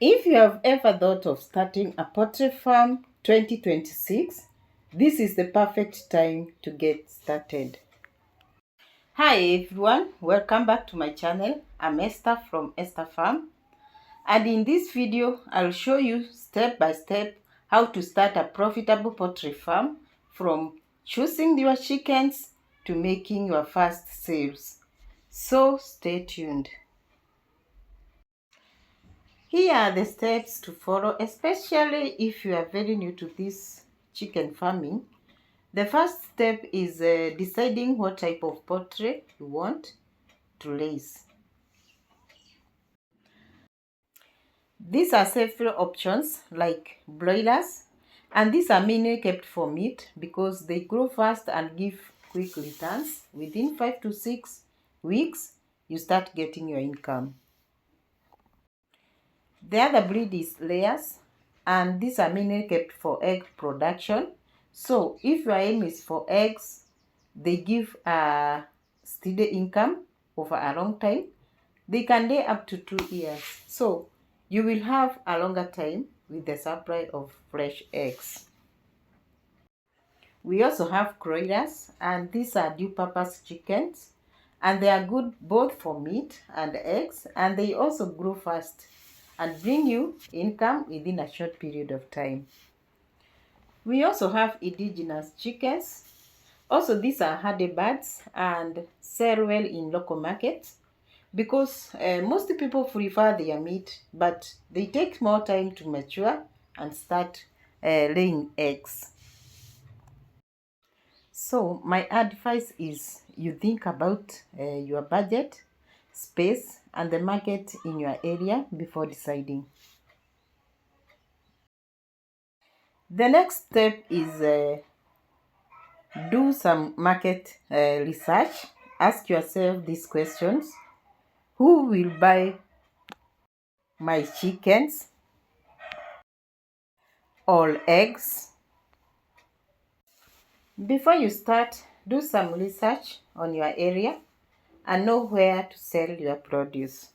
If you have ever thought of starting a poultry farm 2026, this is the perfect time to get started. Hi everyone, welcome back to my channel. I'm Esther from Esther Farm, and in this video I'll show you step by step how to start a profitable poultry farm from choosing your chickens to making your first sales. So stay tuned. Here are the steps to follow, especially if you are very new to this chicken farming. The first step is deciding what type of poultry you want to raise. These are several options like broilers, and these are mainly kept for meat because they grow fast and give quick returns. Within 5 to 6 weeks, you start getting your income. The other breed is layers, and these are mainly kept for egg production. So if your aim is for eggs, they give a steady income over a long time. They can lay up to 2 years. So you will have a longer time with the supply of fresh eggs. We also have broilers, and these are dual-purpose chickens, and they are good both for meat and eggs, and they also grow fast and bring you income within a short period of time. We also have indigenous chickens. Also, these are hardy birds and sell well in local markets because most people prefer their meat, but they take more time to mature and start laying eggs. So my advice is you think about your budget, space, and the market in your area before deciding. The next step is do some market research. Ask yourself these questions. Who will buy my chickens or eggs? Before you start, do some research on your area and know where to sell your produce.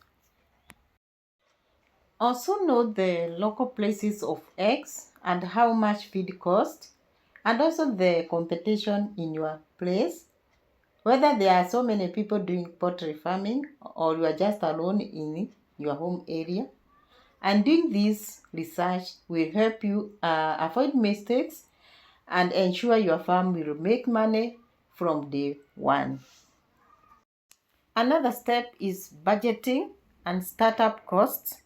Also know the local prices of eggs and how much feed costs, and also the competition in your place, whether there are so many people doing poultry farming or you are just alone in your home area. And doing this research will help you avoid mistakes and ensure your farm will make money from day one. Another step is budgeting and startup costs.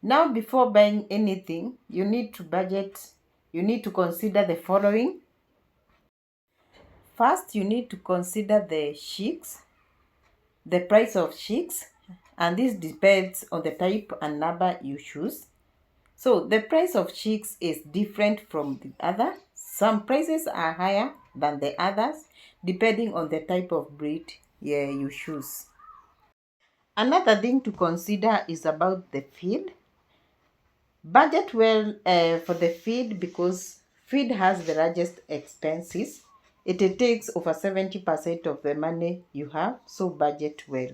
Now, before buying anything, you need to budget. You need to consider the following. First, you need to consider the chicks, the price of chicks, and this depends on the type and number you choose. So the price of chicks is different from the other. Some prices are higher than the others depending on the type of breed you choose. Another thing to consider is about the feed. Budget well for the feed because feed has the largest expenses. It takes over 70% of the money you have, so budget well.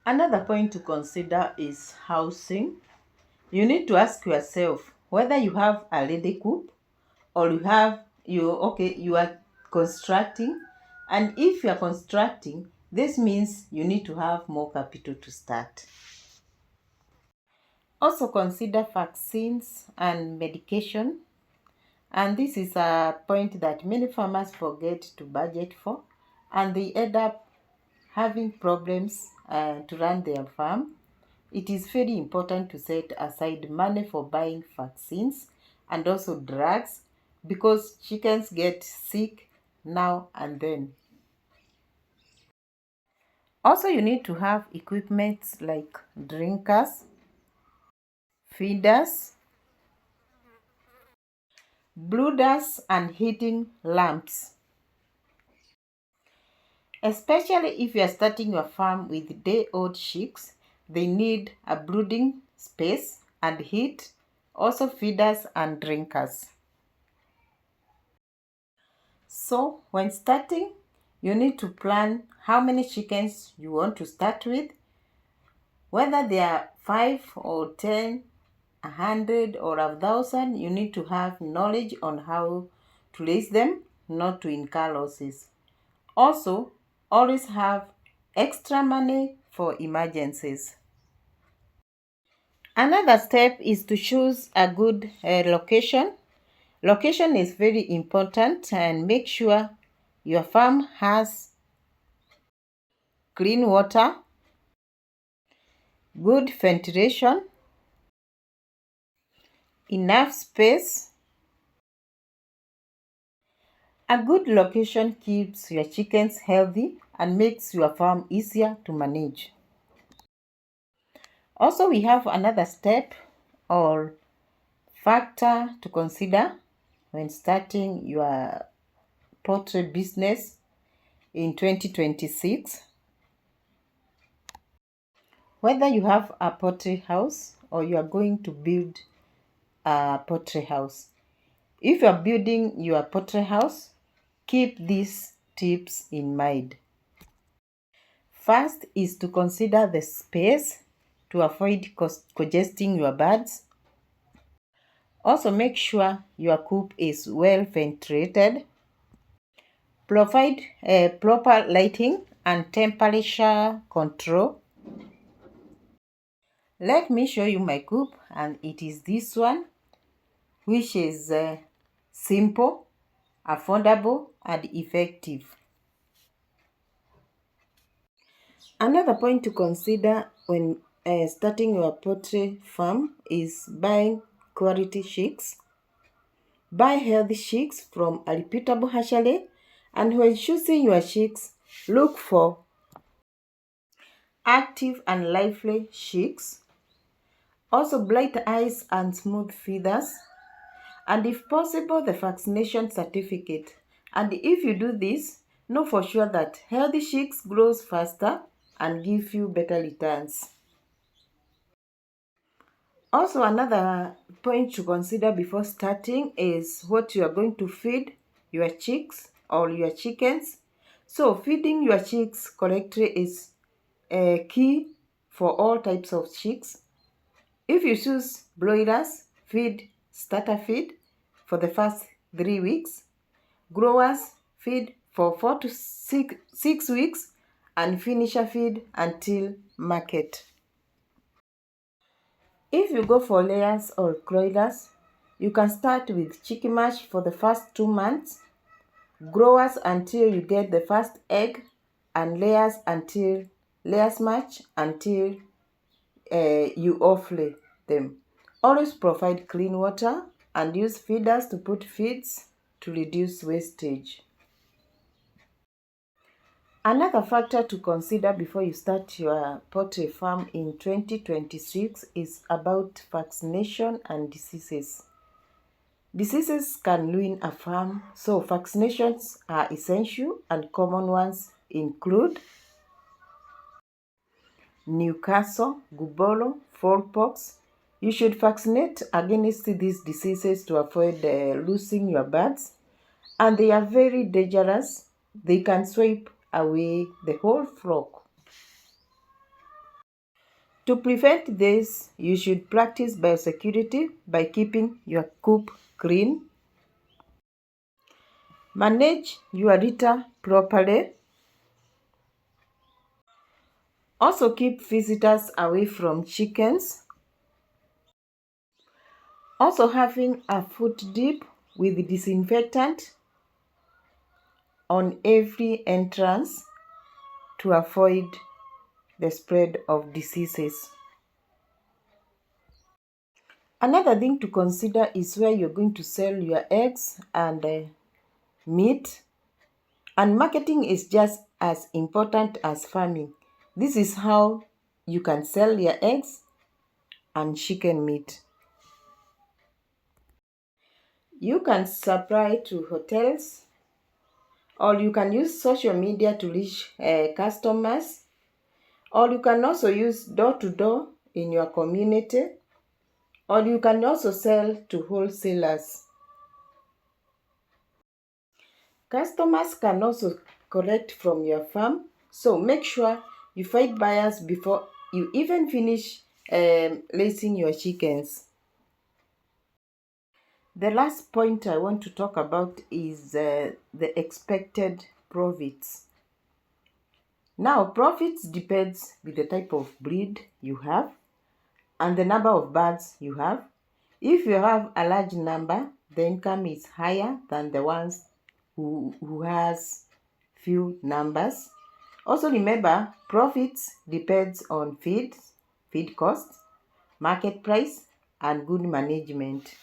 Another point to consider is housing. You need to ask yourself whether you have a ready coop or you are constructing, and if you are constructing, this means you need to have more capital to start. Also consider vaccines and medication, and this is a point that many farmers forget to budget for, and they end up having problems to run their farm. It is very important to set aside money for buying vaccines and also drugs because chickens get sick now and then. Also, you need to have equipment like drinkers, feeders, brooders, and heating lamps. Especially if you are starting your farm with day-old chicks, they need a brooding space and heat, also feeders and drinkers. So when starting, you need to plan how many chickens you want to start with, Whether they are 5 or 10, 100 or 1,000, you need to have knowledge on how to raise them, not to incur losses. Also, always have extra money for emergencies. Another step is to choose a good location. Location is very important, and make sure your farm has clean water, good ventilation, enough space. A good location keeps your chickens healthy and makes your farm easier to manage. Also, we have another step or factor to consider when starting your poultry business in 2026. Whether you have a poultry house or you are going to build a poultry house. If you are building your poultry house, keep these tips in mind. First is to consider the space to avoid congesting your birds. Also, make sure your coop is well ventilated. Provide proper lighting and temperature control. Let me show you my coop, and it is this one, which is simple, affordable, and effective. Another point to consider when starting your poultry farm is buying quality chicks. Buy healthy chicks from a reputable hatchery, and when choosing your chicks, look for active and lively chicks, also bright eyes and smooth feathers, and if possible, the vaccination certificate. And if you do this, know for sure that healthy chicks grows faster and give you better returns. Also, another point to consider before starting is what you are going to feed your chicks or your chickens. So, feeding your chicks correctly is key for all types of chicks. If you choose broilers, feed starter feed for the first 3 weeks. Growers, feed for 4 to 6 weeks, and finisher feed until market. If you go for layers or broilers, you can start with chicken mash for the first 2 months, growers until you get the first egg, and layers mash until you offlay them. Always provide clean water and use feeders to put feeds to reduce wastage. Another factor to consider before you start your poultry farm in 2026 is about vaccination and diseases. Diseases can ruin a farm, so vaccinations are essential, and common ones include Newcastle, Gubolo, Fowlpox. You should vaccinate against these diseases to avoid losing your birds, and they are very dangerous. They can swipe away the whole flock. To prevent this, you should practice biosecurity by keeping your coop clean. Manage your litter properly. Also, keep visitors away from chickens. Also, having a foot dip with disinfectant on every entrance to avoid the spread of diseases. Another thing to consider is where you're going to sell your eggs and meat. And marketing is just as important as farming. This is how you can sell your eggs and chicken meat. You can supply to hotels, or you can use social media to reach customers, or you can also use door to door in your community, or you can also sell to wholesalers. Customers can also collect from your farm, so make sure you find buyers before you even finish raising your chickens. The last point I want to talk about is the expected profits. Now, profits depends with the type of breed you have and the number of birds you have. If you have a large number, the income is higher than the ones who has few numbers. Also remember, profits depends on feed costs, market price, and good management.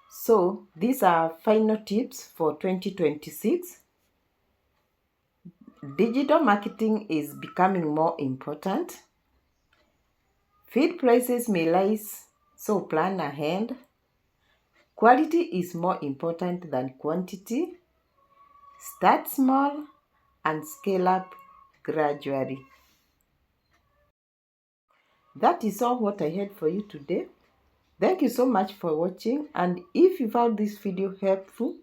So these are final tips for 2026. Digital marketing is becoming more important. Feed prices may rise, so plan ahead. Quality is more important than quantity. Start small and scale up gradually. That is all what I had for you today. Thank you so much for watching, and if you found this video helpful,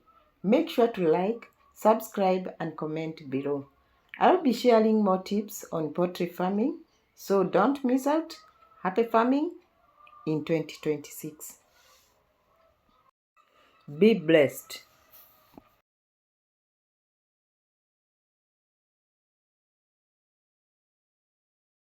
make sure to like, subscribe and comment below. I'll be sharing more tips on poultry farming, so don't miss out. Happy farming in 2026. Be blessed.